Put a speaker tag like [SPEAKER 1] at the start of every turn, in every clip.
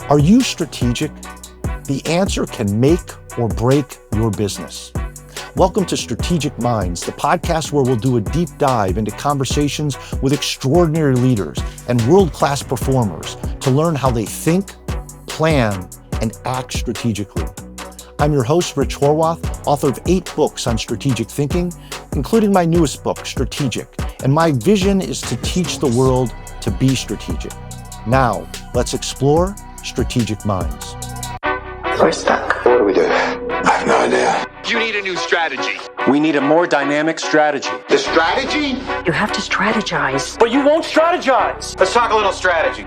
[SPEAKER 1] Are you strategic? The answer can make or break your business. Welcome to Strategic Minds, the podcast where we'll do a deep dive into conversations with extraordinary leaders and world-class performers to learn how they think, plan, and act strategically. I'm your host, Rich Horwath, author of 8 books on strategic thinking, including my newest book, Strategic. And my vision is to teach the world to be strategic. Now, let's explore Strategic Minds.
[SPEAKER 2] We're stuck.
[SPEAKER 3] What do we do? I have no idea.
[SPEAKER 4] You need a new strategy.
[SPEAKER 5] We need a more dynamic strategy.
[SPEAKER 3] The strategy?
[SPEAKER 2] You have to strategize.
[SPEAKER 5] But you won't strategize.
[SPEAKER 4] Let's talk a little strategy.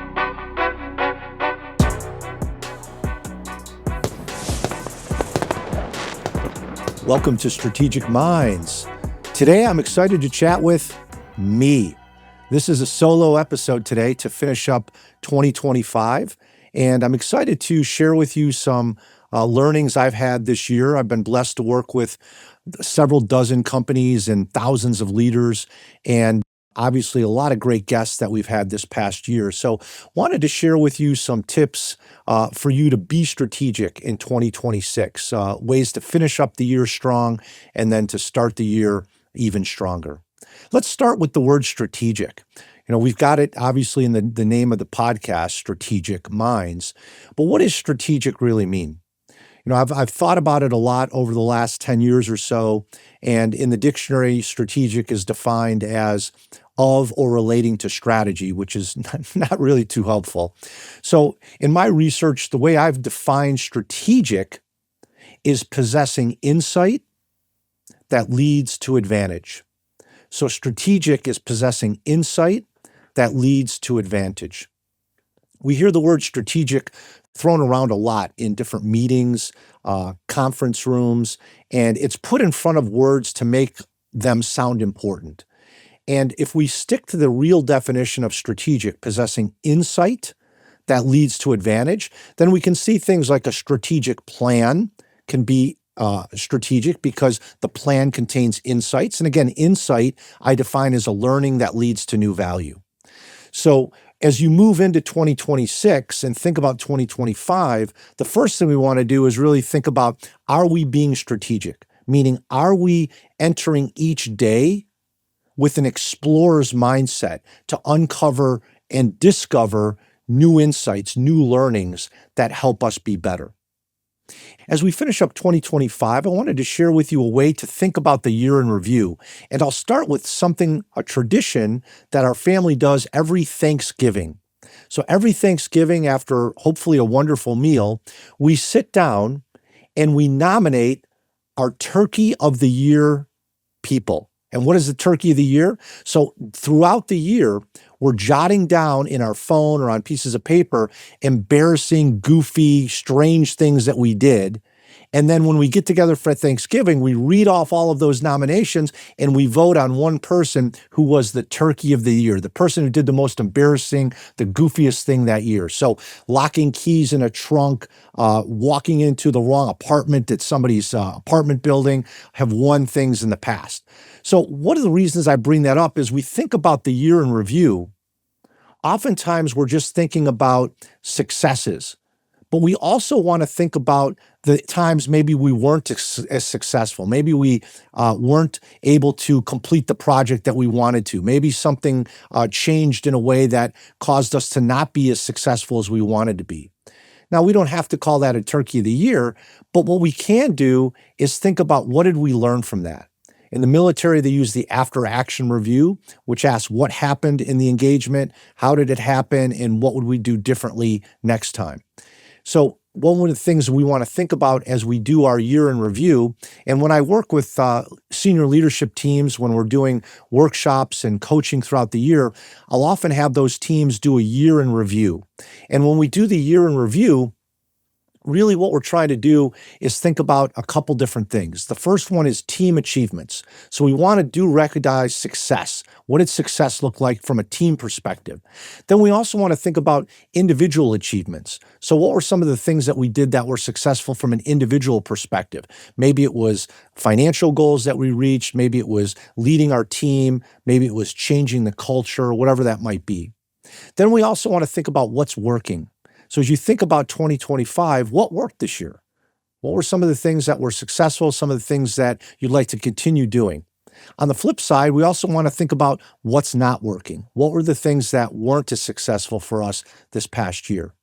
[SPEAKER 1] Welcome to Strategic Minds. Today, I'm excited to chat with me. This is a solo episode today to finish up 2025, and I'm excited to share with you some learnings I've had this year. I've been blessed to work with several dozen companies and thousands of leaders, and obviously a lot of great guests that we've had this past year. So wanted to share with you some tips for you to be strategic in 2026, ways to finish up the year strong and then to start the year even stronger. Let's start with the word strategic. You know, we've got it obviously in the name of the podcast, Strategic Minds. But what does strategic really mean? You know, I've thought about it a lot over the last 10 years or so, and in the dictionary, strategic is defined as of or relating to strategy, which is not really too helpful. So in my research, the way I've defined strategic is possessing insight that leads to advantage. So strategic is possessing insight that leads to advantage. We hear the word strategic thrown around a lot in different meetings, conference rooms, and it's put in front of words to make them sound important. And if we stick to the real definition of strategic, possessing insight that leads to advantage, then we can see things like a strategic plan can be strategic because the plan contains insights. And again, insight I define as a learning that leads to new value. So as you move into 2026 and think about 2025, the first thing we want to do is really think about, are we being strategic? Meaning, are we entering each day with an explorer's mindset to uncover and discover new insights, new learnings that help us be better? As we finish up 2025, I wanted to share with you a way to think about the year in review. And I'll start with a tradition that our family does every Thanksgiving. So every Thanksgiving, after hopefully a wonderful meal, we sit down and we nominate our Turkey of the Year people. And what is the Turkey of the Year? So throughout the year, we're jotting down in our phone or on pieces of paper embarrassing, goofy, strange things that we did. And then when we get together for Thanksgiving, we read off all of those nominations and we vote on one person who was the Turkey of the Year, the person who did the most embarrassing, the goofiest thing that year. So locking keys in a trunk, walking into the wrong apartment at somebody's apartment building have won things in the past. So one of the reasons I bring that up is we think about the year in review. Oftentimes we're just thinking about successes, but we also want to think about the times maybe we weren't as successful. Maybe we weren't able to complete the project that we wanted to. Maybe something changed in a way that caused us to not be as successful as we wanted to be. Now, we don't have to call that a Turkey of the Year, but what we can do is think about what did we learn from that. In the military, they use the after-action review, which asks what happened in the engagement, how did it happen, and what would we do differently next time. So one of the things we want to think about as we do our year in review, and when I work with senior leadership teams, when we're doing workshops and coaching throughout the year, I'll often have those teams do a year in review. And when we do the year in review, really what we're trying to do is think about a couple different things. The first one is team achievements. So we want to recognize success. What did success look like from a team perspective? Then we also want to think about individual achievements. So what were some of the things that we did that were successful from an individual perspective? Maybe it was financial goals that we reached. Maybe it was leading our team. Maybe it was changing the culture, whatever that might be. Then we also want to think about what's working. So as you think about 2025, what worked this year? What were some of the things that were successful, some of the things that you'd like to continue doing? On the flip side, we also want to think about what's not working. What were the things that weren't as successful for us this past year?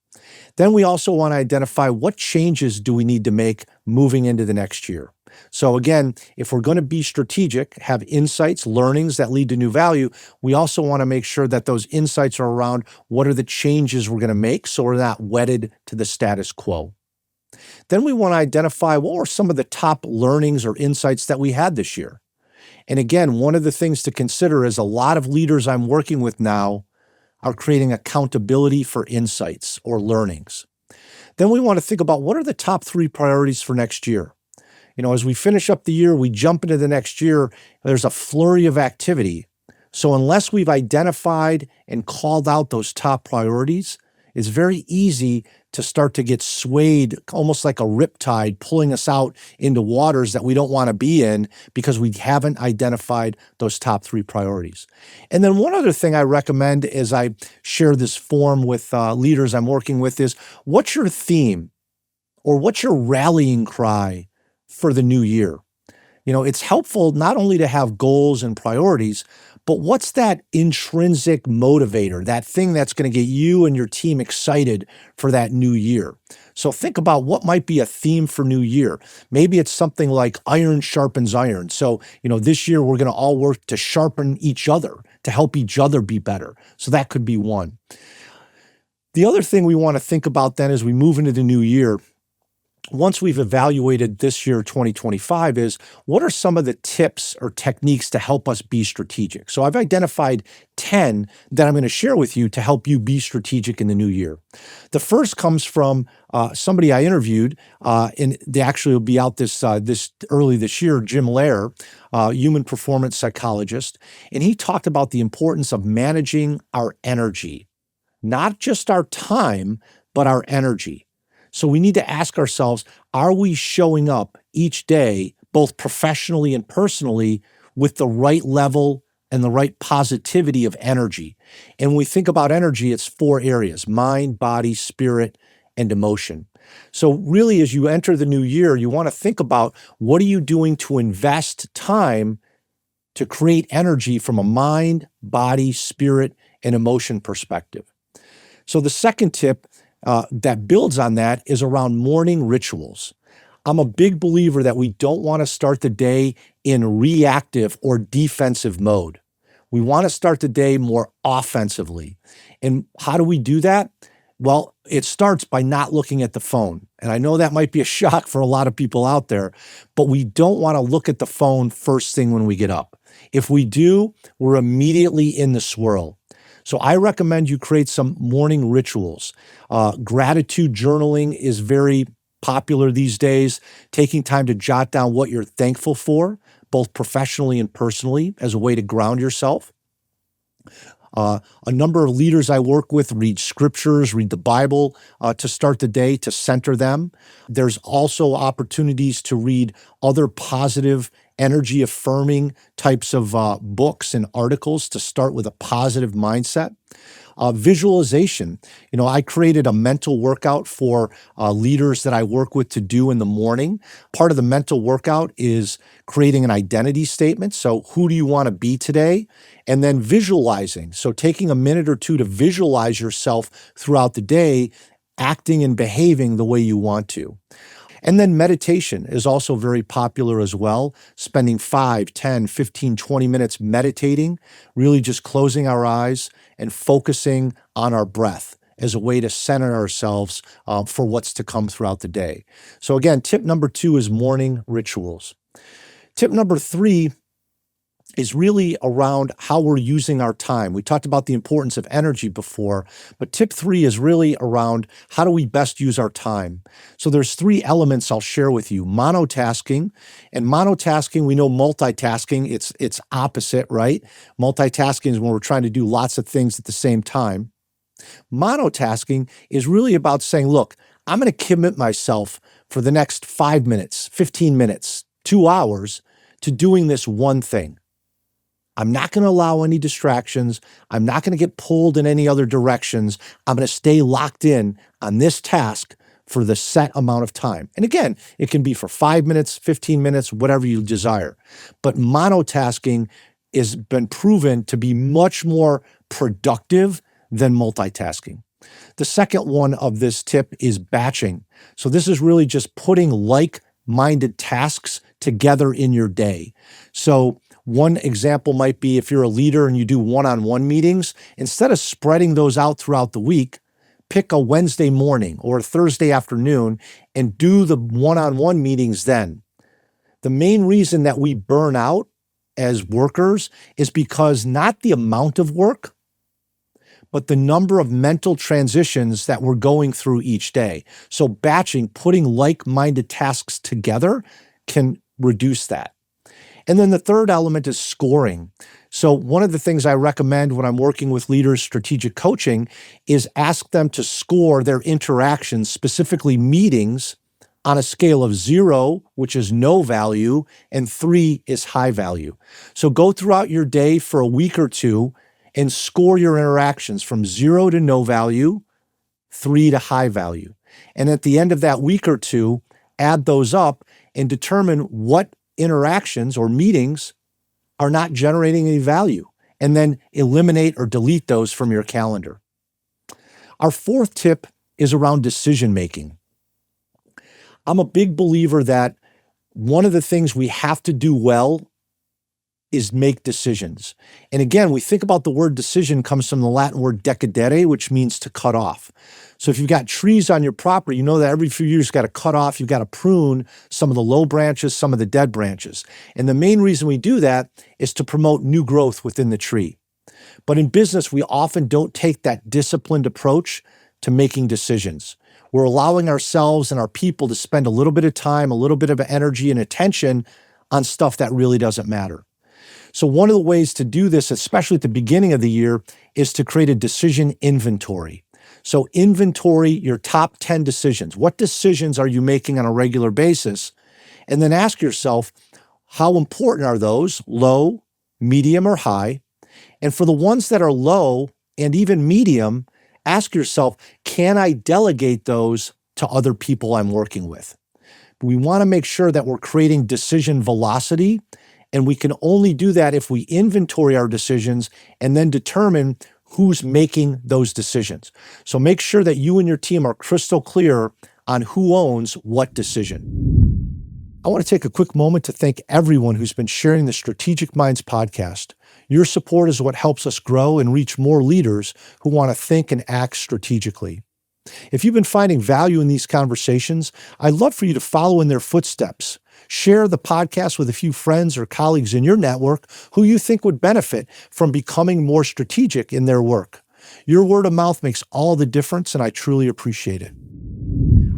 [SPEAKER 1] Then we also want to identify what changes do we need to make moving into the next year. So again, if we're going to be strategic, have insights, learnings that lead to new value, we also want to make sure that those insights are around what are the changes we're going to make so we're not wedded to the status quo. Then we want to identify what were some of the top learnings or insights that we had this year. And again, one of the things to consider is a lot of leaders I'm working with now are creating accountability for insights or learnings. Then we want to think about what are the top 3 priorities for next year. As we finish up the year, we jump into the next year, there's a flurry of activity. So unless we've identified and called out those top priorities, it's very easy to start to get swayed, almost like a riptide, pulling us out into waters that we don't want to be in because we haven't identified those top 3 priorities. And then one other thing I recommend as I share this form with leaders I'm working with is, what's your theme or what's your rallying cry for the new year? It's helpful not only to have goals and priorities, but what's that intrinsic motivator, that thing that's going to get you and your team excited for that new year? So think about what might be a theme for new year. Maybe it's something like iron sharpens iron. So, this year we're going to all work to sharpen each other, to help each other be better. So that could be one. The other thing we want to think about then as we move into the new year, once we've evaluated this year, 2025, is what are some of the tips or techniques to help us be strategic? So I've identified 10 that I'm going to share with you to help you be strategic in the new year. The first comes from somebody I interviewed, and they actually will be out this early this year, Jim Lair, human performance psychologist, and he talked about the importance of managing our energy, not just our time, but our energy. So we need to ask ourselves, are we showing up each day, both professionally and personally, with the right level and the right positivity of energy? And when we think about energy, it's 4 areas: mind, body, spirit, and emotion. So really, as you enter the new year, you want to think about, what are you doing to invest time to create energy from a mind, body, spirit, and emotion perspective? So the second tip that builds on that is around morning rituals. I'm a big believer that we don't want to start the day in reactive or defensive mode. We want to start the day more offensively. And how do we do that? Well, it starts by not looking at the phone. And I know that might be a shock for a lot of people out there, but we don't want to look at the phone first thing when we get up. If we do, we're immediately in the swirl. So I recommend you create some morning rituals. Gratitude journaling is very popular these days, taking time to jot down what you're thankful for, both professionally and personally, as a way to ground yourself. A number of leaders I work with read scriptures, read the Bible to start the day, to center them. There's also opportunities to read other positive, energy-affirming types of books and articles to start with a positive mindset. Visualization. I created a mental workout for leaders that I work with to do in the morning. Part of the mental workout is creating an identity statement. So who do you want to be today? And then visualizing. So taking a minute or 2 to visualize yourself throughout the day, acting and behaving the way you want to. And then meditation is also very popular as well, spending 5, 10, 15, 20 minutes meditating, really just closing our eyes and focusing on our breath as a way to center ourselves for what's to come throughout the day. So again, tip number 2 is morning rituals. Tip number 3 is really around how we're using our time. We talked about the importance of energy before, but tip 3 is really around how do we best use our time. So there's 3 elements I'll share with you. Monotasking, and monotasking, we know multitasking, it's opposite, right? Multitasking is when we're trying to do lots of things at the same time. Monotasking is really about saying, look, I'm going to commit myself for the next 5 minutes, 15 minutes, 2 hours to doing this one thing. I'm not going to allow any distractions. I'm not going to get pulled in any other directions. I'm going to stay locked in on this task for the set amount of time. And again, it can be for 5 minutes, 15 minutes, whatever you desire. But monotasking has been proven to be much more productive than multitasking. The second one of this tip is batching. So this is really just putting like-minded tasks together in your day. So one example might be if you're a leader and you do one-on-one meetings, instead of spreading those out throughout the week, pick a Wednesday morning or a Thursday afternoon and do the one-on-one meetings then. The main reason that we burn out as workers is because not the amount of work, but the number of mental transitions that we're going through each day. So batching, putting like-minded tasks together can reduce that. And then the third element is scoring. So one of the things I recommend when I'm working with leaders, strategic coaching, is ask them to score their interactions, specifically meetings, on a scale of 0, which is no value, and 3 is high value. So go throughout your day for a week or two and score your interactions from 0 to no value, 3 to high value. And at the end of that week or two, add those up and determine what interactions or meetings are not generating any value, and then eliminate or delete those from your calendar. Our fourth tip is around decision making. I'm a big believer that one of the things we have to do well is make decisions. And again, we think about the word decision comes from the Latin word decadere, which means to cut off. So if you've got trees on your property, you know that every few years you've got to cut off, you've got to prune some of the low branches, some of the dead branches. And the main reason we do that is to promote new growth within the tree. But in business, we often don't take that disciplined approach to making decisions. We're allowing ourselves and our people to spend a little bit of time, a little bit of energy and attention on stuff that really doesn't matter. So one of the ways to do this, especially at the beginning of the year, is to create a decision inventory. So inventory your top 10 decisions. What decisions are you making on a regular basis? And then ask yourself, how important are those? Low, medium, or high? And for the ones that are low and even medium, ask yourself, can I delegate those to other people I'm working with? We want to make sure that we're creating decision velocity, and we can only do that if we inventory our decisions and then determine who's making those decisions. So make sure that you and your team are crystal clear on who owns what decision. I want to take a quick moment to thank everyone who's been sharing the Strategic Minds podcast. Your support is what helps us grow and reach more leaders who want to think and act strategically. If you've been finding value in these conversations, I'd love for you to follow in their footsteps. Share the podcast with a few friends or colleagues in your network who you think would benefit from becoming more strategic in their work. Your word of mouth makes all the difference, and I truly appreciate it.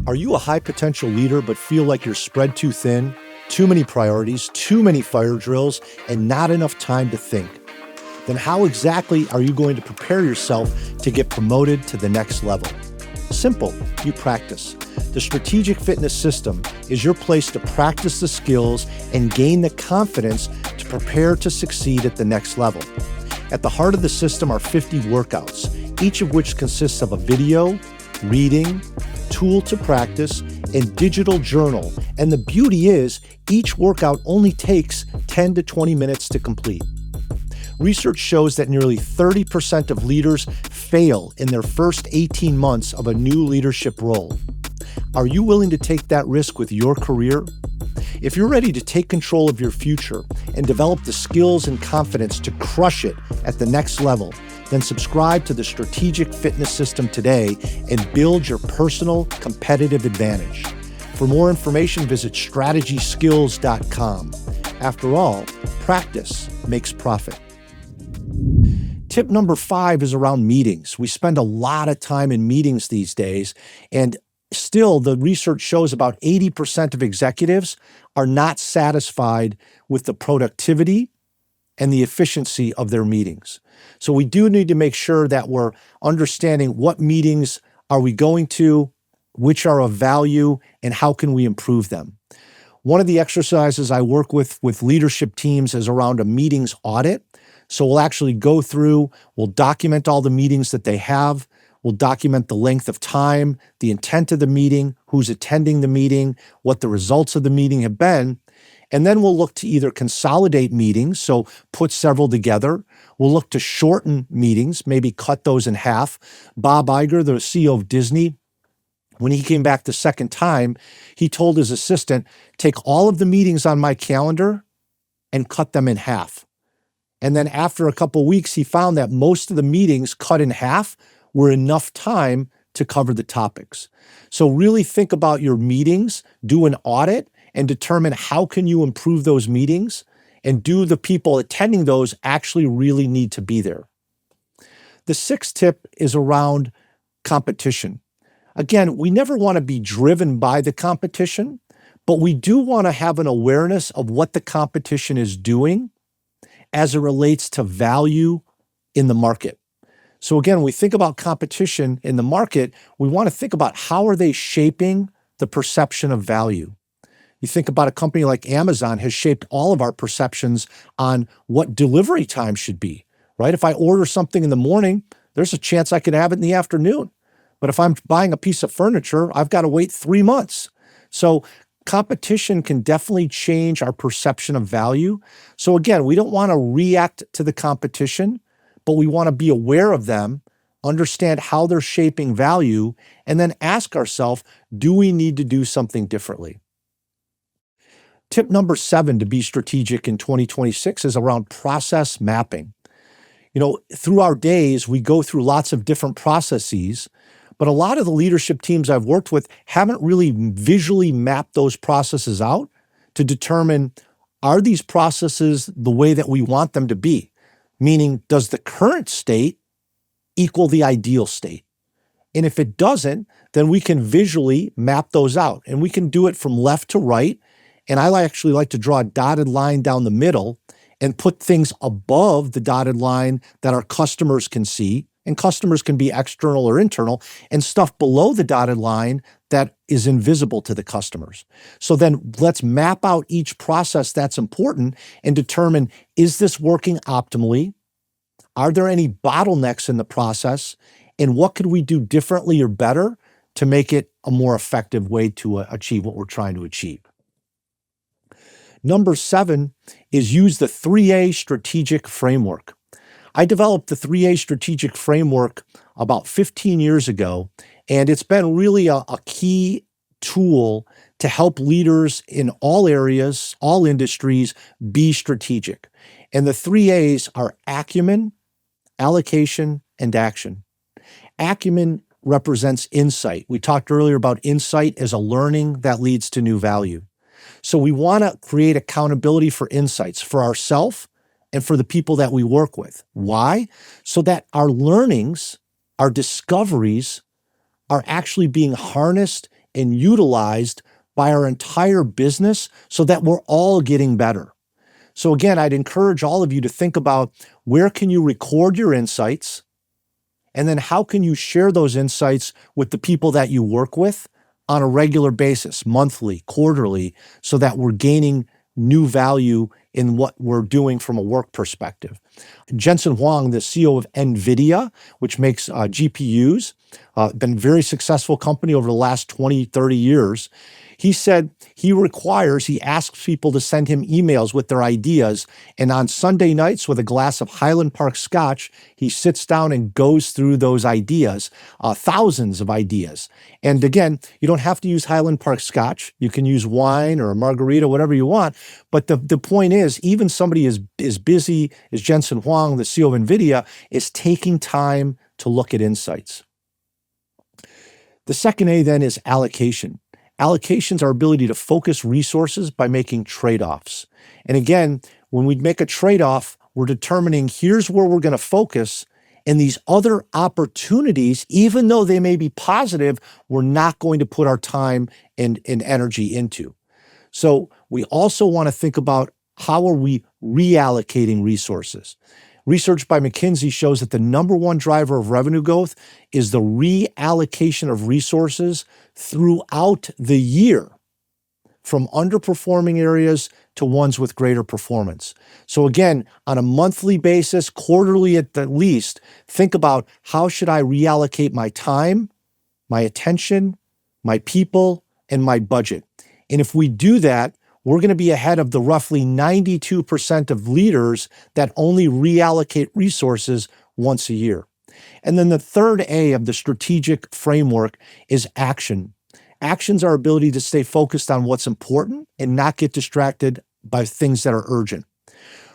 [SPEAKER 1] Are you a high potential leader but feel like you're spread too thin, too many priorities, too many fire drills, and not enough time to think? Then how exactly are you going to prepare yourself to get promoted to the next level? Simple, you practice. The Strategic Fitness System is your place to practice the skills and gain the confidence to prepare to succeed at the next level. At the heart of the system are 50 workouts, each of which consists of a video, reading, tool to practice, and digital journal. And the beauty is, each workout only takes 10 to 20 minutes to complete. Research shows that nearly 30% of leaders fail in their first 18 months of a new leadership role. Are you willing to take that risk with your career? If you're ready to take control of your future and develop the skills and confidence to crush it at the next level, then subscribe to the Strategic Fitness System today and build your personal competitive advantage. For more information, visit strategyskills.com. After all, practice makes profit. Tip number 5 is around meetings. We spend a lot of time in meetings these days, and still the research shows about 80% of executives are not satisfied with the productivity and the efficiency of their meetings. So we do need to make sure that we're understanding what meetings are we going to, which are of value, and how can we improve them. One of the exercises I work with leadership teams is around a meetings audit. So we'll actually go through, we'll document all the meetings that they have. We'll document the length of time, the intent of the meeting, who's attending the meeting, what the results of the meeting have been. And then we'll look to either consolidate meetings, so put several together. We'll look to shorten meetings, maybe cut those in half. Bob Iger, the CEO of Disney, when he came back the second time, he told his assistant, take all of the meetings on my calendar and cut them in half. And then after a couple of weeks, he found that most of the meetings cut in half were enough time to cover the topics. So really think about your meetings, do an audit, and determine how can you improve those meetings, and do the people attending those actually really need to be there. The sixth tip is around competition. Again, we never want to be driven by the competition, but we do want to have an awareness of what the competition is doing as it relates to value in the market. So again, when we think about competition in the market, we want to think about how are they shaping the perception of value. You think about a company like Amazon has shaped all of our perceptions on what delivery time should be, right? If I order something in the morning, there's a chance I could have it in the afternoon. But if I'm buying a piece of furniture, I've got to wait 3 months. So competition can definitely change our perception of value. So again, we don't want to react to the competition, but we want to be aware of them, understand how they're shaping value, and then ask ourselves, do we need to do something differently? Tip number 7 to be strategic in 2026 is around process mapping. Through our days, we go through lots of different processes, but a lot of the leadership teams I've worked with haven't really visually mapped those processes out to determine, are these processes the way that we want them to be? Meaning, does the current state equal the ideal state? And if it doesn't, then we can visually map those out, and we can do it from left to right. And I actually like to draw a dotted line down the middle and put things above the dotted line that our customers can see. And customers can be external or internal, and stuff below the dotted line that is invisible to the customers. So then let's map out each process that's important and determine, is this working optimally? Are there any bottlenecks in the process? And what could we do differently or better to make it a more effective way to achieve what we're trying to achieve? Number 7 is use the 3A strategic framework. I developed the 3A strategic framework about 15 years ago, and it's been really a key tool to help leaders in all areas, all industries, be strategic. And the 3A's are acumen, allocation, and action. Acumen represents insight. We talked earlier about insight as a learning that leads to new value. So we want to create accountability for insights for ourselves and for the people that we work with. Why? So that our learnings, our discoveries are actually being harnessed and utilized by our entire business so that we're all getting better. So again, I'd encourage all of you to think about, where can you record your insights? And then how can you share those insights with the people that you work with on a regular basis, monthly, quarterly, so that we're gaining new value in what we're doing from a work perspective. Jensen Huang, the CEO of NVIDIA, which makes GPUs, been a very successful company over the last 20, 30 years. He said he asks people to send him emails with their ideas. And on Sunday nights with a glass of Highland Park Scotch, he sits down and goes through those ideas, thousands of ideas. And again, you don't have to use Highland Park Scotch. You can use wine or a margarita, whatever you want. But the point is, even somebody as busy as Jensen Huang, the CEO of NVIDIA, is taking time to look at insights. The second A then is allocation. Allocation's our ability to focus resources by making trade-offs. And again, when we make a trade-off, we're determining, here's where we're going to focus, and these other opportunities, even though they may be positive, we're not going to put our time and energy into. So we also want to think about, how are we reallocating resources? Research by McKinsey shows that the number one driver of revenue growth is the reallocation of resources throughout the year from underperforming areas to ones with greater performance. So again, on a monthly basis, quarterly at the least, think about how should I reallocate my time, my attention, my people, and my budget. And if we do that, we're going to be ahead of the roughly 92% of leaders that only reallocate resources once a year. And then the third A of the strategic framework is action. Action's our ability to stay focused on what's important and not get distracted by things that are urgent.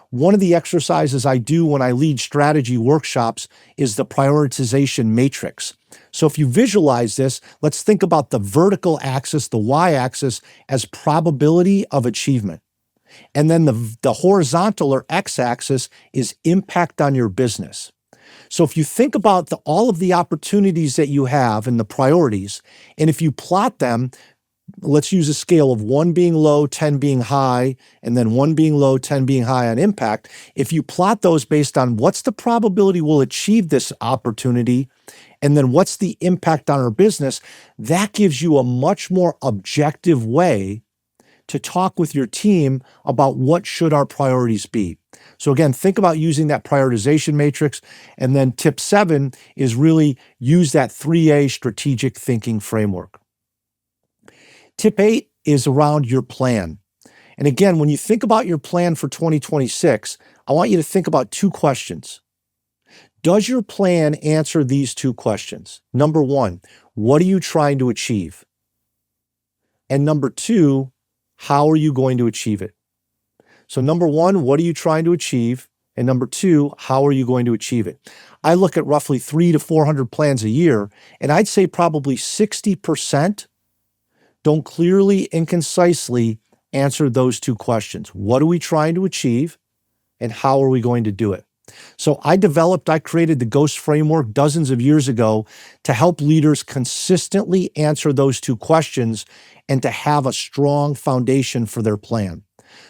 [SPEAKER 1] One of the exercises I do when I lead strategy workshops is the prioritization matrix. So if you visualize this, let's think about the vertical axis, the y-axis, as probability of achievement. And then the horizontal or x-axis is impact on your business. So if you think about all of the opportunities that you have and the priorities, and if you plot them, let's use a scale of 1 being low, 10 being high, and then 1 being low, 10 being high on impact. If you plot those based on what's the probability we'll achieve this opportunity, and then what's the impact on our business, that gives you a much more objective way to talk with your team about what should our priorities be. So again, think about using that prioritization matrix. And then tip 7 is really use that 3A strategic thinking framework. Tip 8 is around your plan. And again, when you think about your plan for 2026, I want you to think about 2 questions. Does your plan answer these 2 questions? Number 1, what are you trying to achieve? And number 2, how are you going to achieve it? So number 1, what are you trying to achieve? And number 2, how are you going to achieve it? I look at roughly 300 to 400 plans a year, and I'd say probably 60% don't clearly and concisely answer those 2 questions. What are we trying to achieve? And how are we going to do it? So I created the GHOST framework dozens of years ago to help leaders consistently answer those 2 questions and to have a strong foundation for their plan.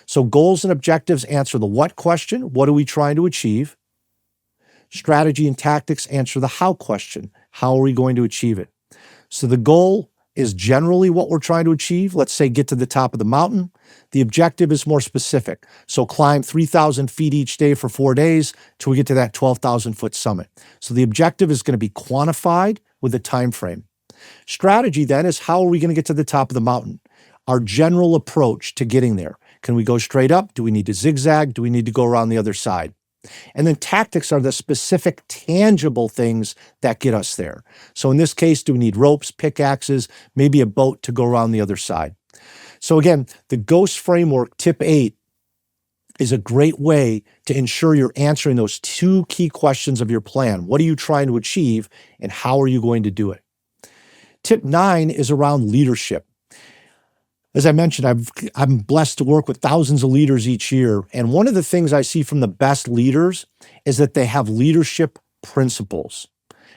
[SPEAKER 1] So goals and objectives answer the what question, what are we trying to achieve? Strategy and tactics answer the how question, how are we going to achieve it? So the goal is generally what we're trying to achieve. Let's say get to the top of the mountain. The objective is more specific. So climb 3,000 feet each day for 4 days till we get to that 12,000 foot summit. So the objective is going to be quantified with a time frame. Strategy then is how are we going to get to the top of the mountain? Our general approach to getting there. Can we go straight up? Do we need to zigzag? Do we need to go around the other side? And then tactics are the specific, tangible things that get us there. So in this case, do we need ropes, pickaxes, maybe a boat to go around the other side? So again, the GHOST framework, tip 8, is a great way to ensure you're answering those 2 key questions of your plan. What are you trying to achieve, and how are you going to do it? Tip 9 is around leadership. As I mentioned, I'm blessed to work with thousands of leaders each year. And one of the things I see from the best leaders is that they have leadership principles.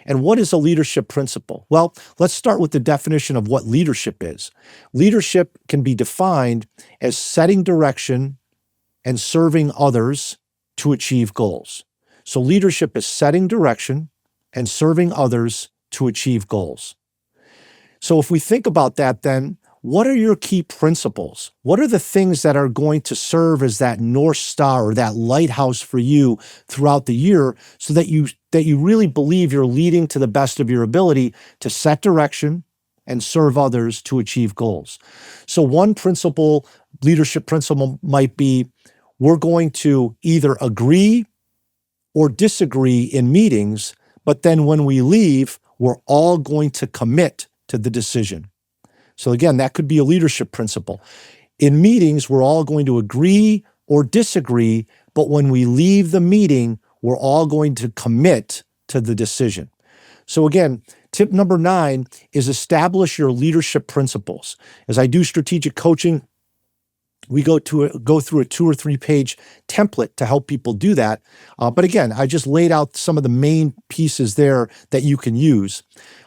[SPEAKER 1] And what is a leadership principle? Well, let's start with the definition of what leadership is. Leadership can be defined as setting direction and serving others to achieve goals. So leadership is setting direction and serving others to achieve goals. So if we think about that, then what are your key principles? What are the things that are going to serve as that North Star or that lighthouse for you throughout the year so that you really believe you're leading to the best of your ability to set direction and serve others to achieve goals? So one leadership principle might be we're going to either agree or disagree in meetings, but then when we leave, we're all going to commit to the decision. So again, that could be a leadership principle. In meetings, we're all going to agree or disagree, but when we leave the meeting, we're all going to commit to the decision. So again, tip number 9 is establish your leadership principles. As I do strategic coaching, we go through a 2 or 3 page template to help people do that. But again, I just laid out some of the main pieces there that you can use.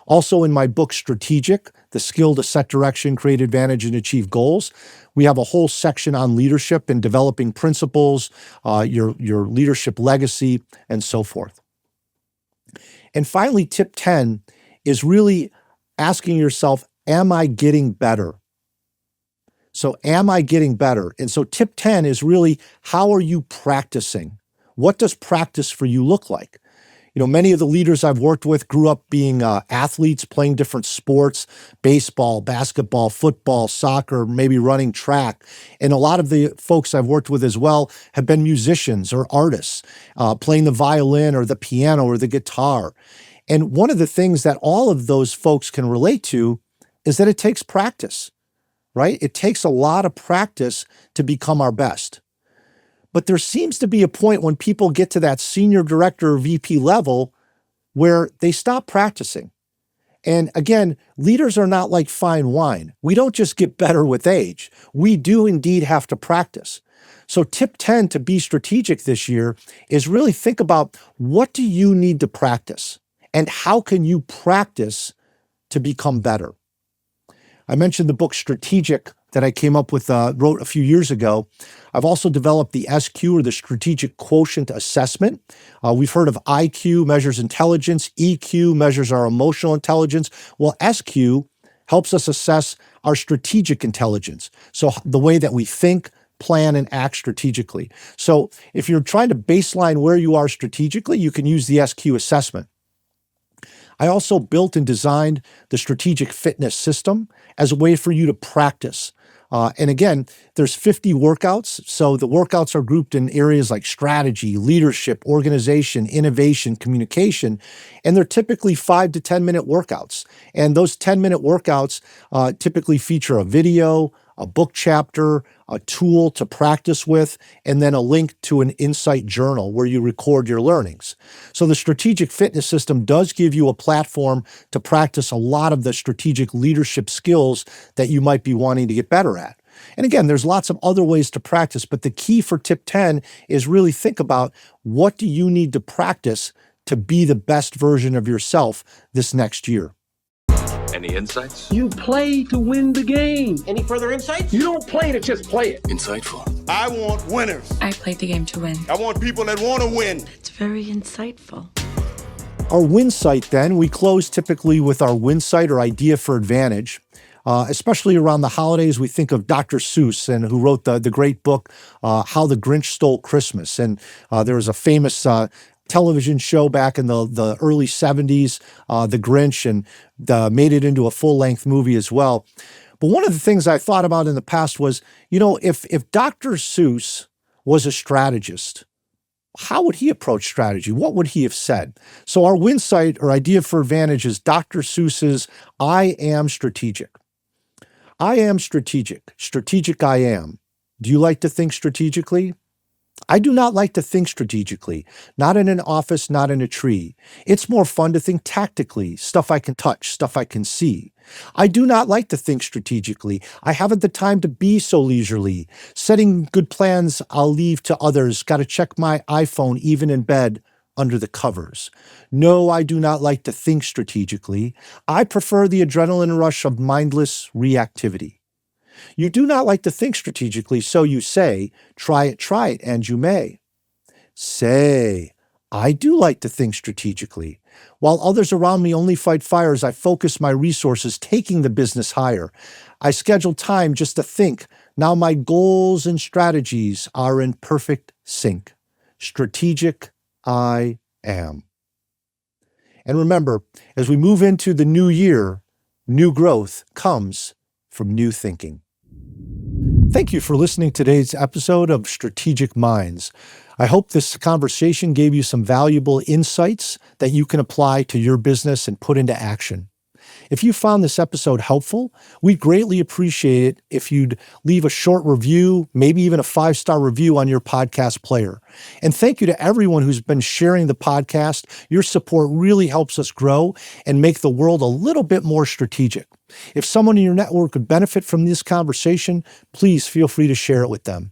[SPEAKER 1] Also in my book, Strategic, The Skill to Set Direction, Create Advantage, and Achieve Goals, we have a whole section on leadership and developing principles, your leadership legacy, and so forth. And finally, tip 10 is really asking yourself, am I getting better? So am I getting better? And so tip 10 is really, how are you practicing? What does practice for you look like? Many of the leaders I've worked with grew up being athletes, playing different sports, baseball, basketball, football, soccer, maybe running track. And a lot of the folks I've worked with as well have been musicians or artists, playing the violin or the piano or the guitar. And one of the things that all of those folks can relate to is that it takes practice, right? It takes a lot of practice to become our best. But there seems to be a point when people get to that senior director or VP level where they stop practicing. And again, leaders are not like fine wine. We don't just get better with age. We do indeed have to practice. So tip 10 to be strategic this year is really think about, what do you need to practice? And how can you practice to become better? I mentioned the book Strategic that I came up with, wrote a few years ago. I've also developed the SQ, or the Strategic Quotient Assessment. We've heard of IQ, measures intelligence. EQ measures our emotional intelligence. Well, SQ helps us assess our strategic intelligence. So the way that we think, plan, and act strategically. So if you're trying to baseline where you are strategically, you can use the SQ assessment. I also built and designed the Strategic Fitness System as a way for you to practice. And again, there's 50 workouts. So the workouts are grouped in areas like strategy, leadership, organization, innovation, communication. And they're typically 5 to 10 minute workouts. And those 10-minute workouts typically feature a video, a book chapter, a tool to practice with, and then a link to an insight journal where you record your learnings. So the Strategic Fitness System does give you a platform to practice a lot of the strategic leadership skills that you might be wanting to get better at. And again, there's lots of other ways to practice, but the key for tip 10 is really think about, what do you need to practice to be the best version of yourself this next year?
[SPEAKER 4] Any insights?
[SPEAKER 6] You play to win the game.
[SPEAKER 5] Any further insights?
[SPEAKER 6] You don't play to just play it.
[SPEAKER 4] Insightful.
[SPEAKER 3] I want winners.
[SPEAKER 2] I played the game to win.
[SPEAKER 3] I want people that want to win.
[SPEAKER 2] It's very insightful.
[SPEAKER 1] Our Winsight then, we close typically with our Winsight or idea for advantage. Especially around the holidays, we think of Dr. Seuss, and who wrote the great book, How the Grinch Stole Christmas. And there was a famous television show back in the early 70s, The Grinch, and made it into a full-length movie as well. But one of the things I thought about in the past was, if Dr. Seuss was a strategist, how would he approach strategy? What would he have said? So our Winsight or idea for advantage is Dr. Seuss's I am strategic. I am strategic. Strategic I am. Do you like to think strategically? I do not like to think strategically, not in an office, not in a tree. It's more fun to think tactically, stuff I can touch, stuff I can see. I do not like to think strategically. I haven't the time to be so leisurely. Setting good plans I'll leave to others. Got to check my iPhone even in bed under the covers. No, I do not like to think strategically. I prefer the adrenaline rush of mindless reactivity. You do not like to think strategically, so you say, try it, and you may. Say, I do like to think strategically. While others around me only fight fires, I focus my resources, taking the business higher. I schedule time just to think. Now my goals and strategies are in perfect sync. Strategic I am. And remember, as we move into the new year, new growth comes from new thinking. Thank you for listening to today's episode of Strategic Minds. I hope this conversation gave you some valuable insights that you can apply to your business and put into action. If you found this episode helpful, we'd greatly appreciate it if you'd leave a short review, maybe even a 5-star review on your podcast player. And thank you to everyone who's been sharing the podcast. Your support really helps us grow and make the world a little bit more strategic. If someone in your network could benefit from this conversation, please feel free to share it with them.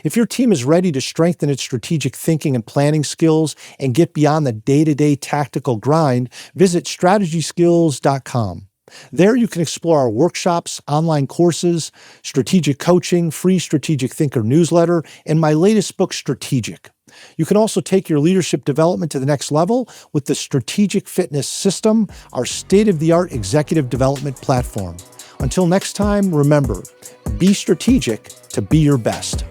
[SPEAKER 1] If your team is ready to strengthen its strategic thinking and planning skills and get beyond the day-to-day tactical grind, visit strategyskills.com. There you can explore our workshops, online courses, strategic coaching, free Strategic Thinker newsletter, and my latest book, Strategic. You can also take your leadership development to the next level with the Strategic Fitness System, our state-of-the-art executive development platform. Until next time, remember, be strategic to be your best.